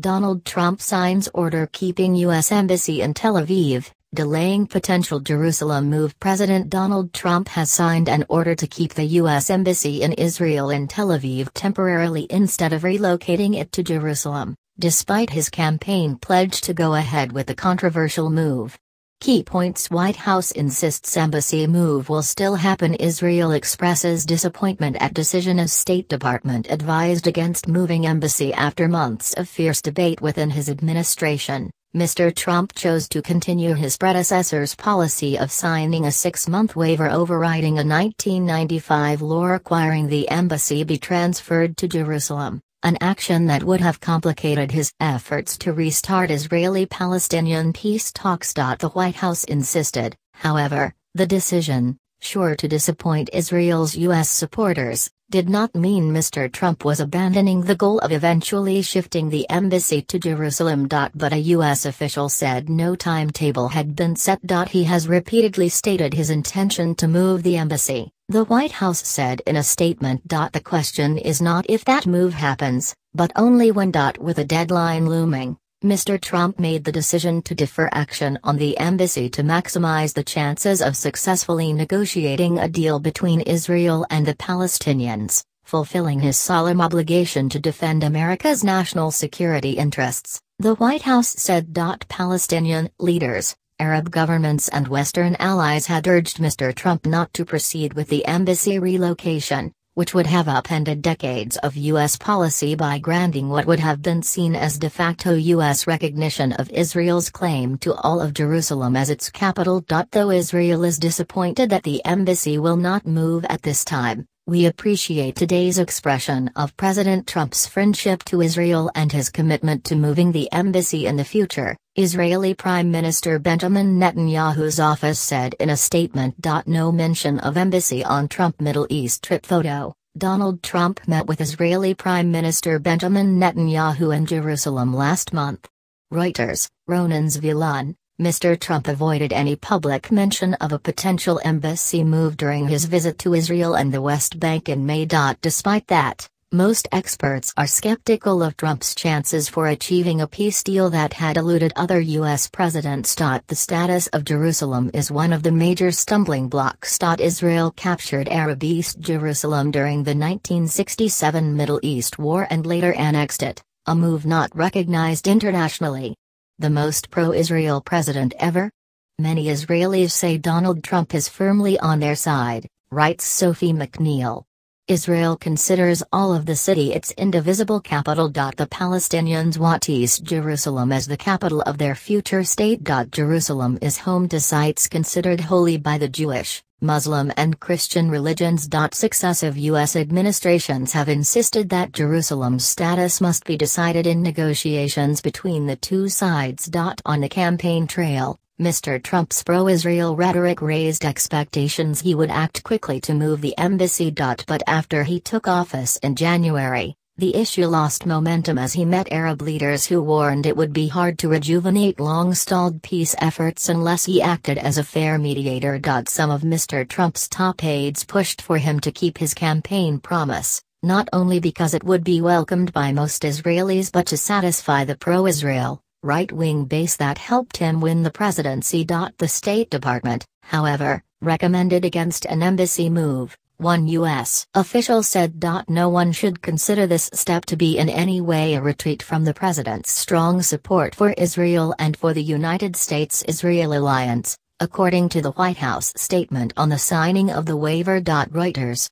Donald Trump signs order keeping U.S. Embassy in Tel Aviv, delaying potential Jerusalem move. President Donald Trump has signed an order to keep the U.S. Embassy in Israel in Tel Aviv temporarily instead of relocating it to Jerusalem, despite his campaign pledge to go ahead with the controversial move. Key points: White House insists embassy move will still happen. Israel expresses disappointment at decision as State Department advised against moving embassy after months of fierce debate within his administration. Mr. Trump chose to continue his predecessor's policy of signing a 6-month waiver overriding a 1995 law requiring the embassy be transferred to Jerusalem, an action that would have complicated his efforts to restart Israeli-Palestinian peace talks. The White House insisted, however, the decision, sure to disappoint Israel's U.S. supporters, did not mean Mr. Trump was abandoning the goal of eventually shifting the embassy to Jerusalem. But a U.S. official said no timetable had been set. He has repeatedly stated his intention to move the embassy, the White House said in a statement. The question is not if that move happens, but only when. With a deadline looming, Mr. Trump made the decision to defer action on the embassy to maximize the chances of successfully negotiating a deal between Israel and the Palestinians, fulfilling his solemn obligation to defend America's national security interests, the White House said. Palestinian leaders, Arab governments and Western allies had urged Mr. Trump not to proceed with the embassy relocation, which would have upended decades of U.S. policy by granting what would have been seen as de facto U.S. recognition of Israel's claim to all of Jerusalem as its capital. Though Israel is disappointed that the embassy will not move at this time, we appreciate today's expression of President Trump's friendship to Israel and his commitment to moving the embassy in the future, Israeli Prime Minister Benjamin Netanyahu's office said in a statement. No mention of embassy on Trump Middle East trip photo. Donald Trump met with Israeli Prime Minister Benjamin Netanyahu in Jerusalem last month. Reuters, Ronen Zvilon. Mr. Trump avoided any public mention of a potential embassy move during his visit to Israel and the West Bank in May. Despite that, most experts are skeptical of Trump's chances for achieving a peace deal that had eluded other U.S. presidents. The status of Jerusalem is one of the major stumbling blocks. Israel captured Arab East Jerusalem during the 1967 Middle East War and later annexed it, a move not recognized internationally. The most pro-Israel president ever? Many Israelis say Donald Trump is firmly on their side, writes Sophie McNeil. Israel considers all of the city its indivisible capital. The Palestinians want East Jerusalem as the capital of their future state. Jerusalem is home to sites considered holy by the Jewish, Muslim and Christian religions. Successive U.S. administrations have insisted that Jerusalem's status must be decided in negotiations between the two sides. On the campaign trail, Mr. Trump's pro-Israel rhetoric raised expectations he would act quickly to move the embassy. But after he took office in January, the issue lost momentum as he met Arab leaders who warned it would be hard to rejuvenate long-stalled peace efforts unless he acted as a fair mediator. Some of Mr. Trump's top aides pushed for him to keep his campaign promise, not only because it would be welcomed by most Israelis but to satisfy the pro-Israel, right-wing base that helped him win the presidency. The State Department, however, recommended against an embassy move. One U.S. official said. No one should consider this step to be in any way a retreat from the president's strong support for Israel and for the United States-Israel alliance, according to the White House statement on the signing of the waiver. Reuters.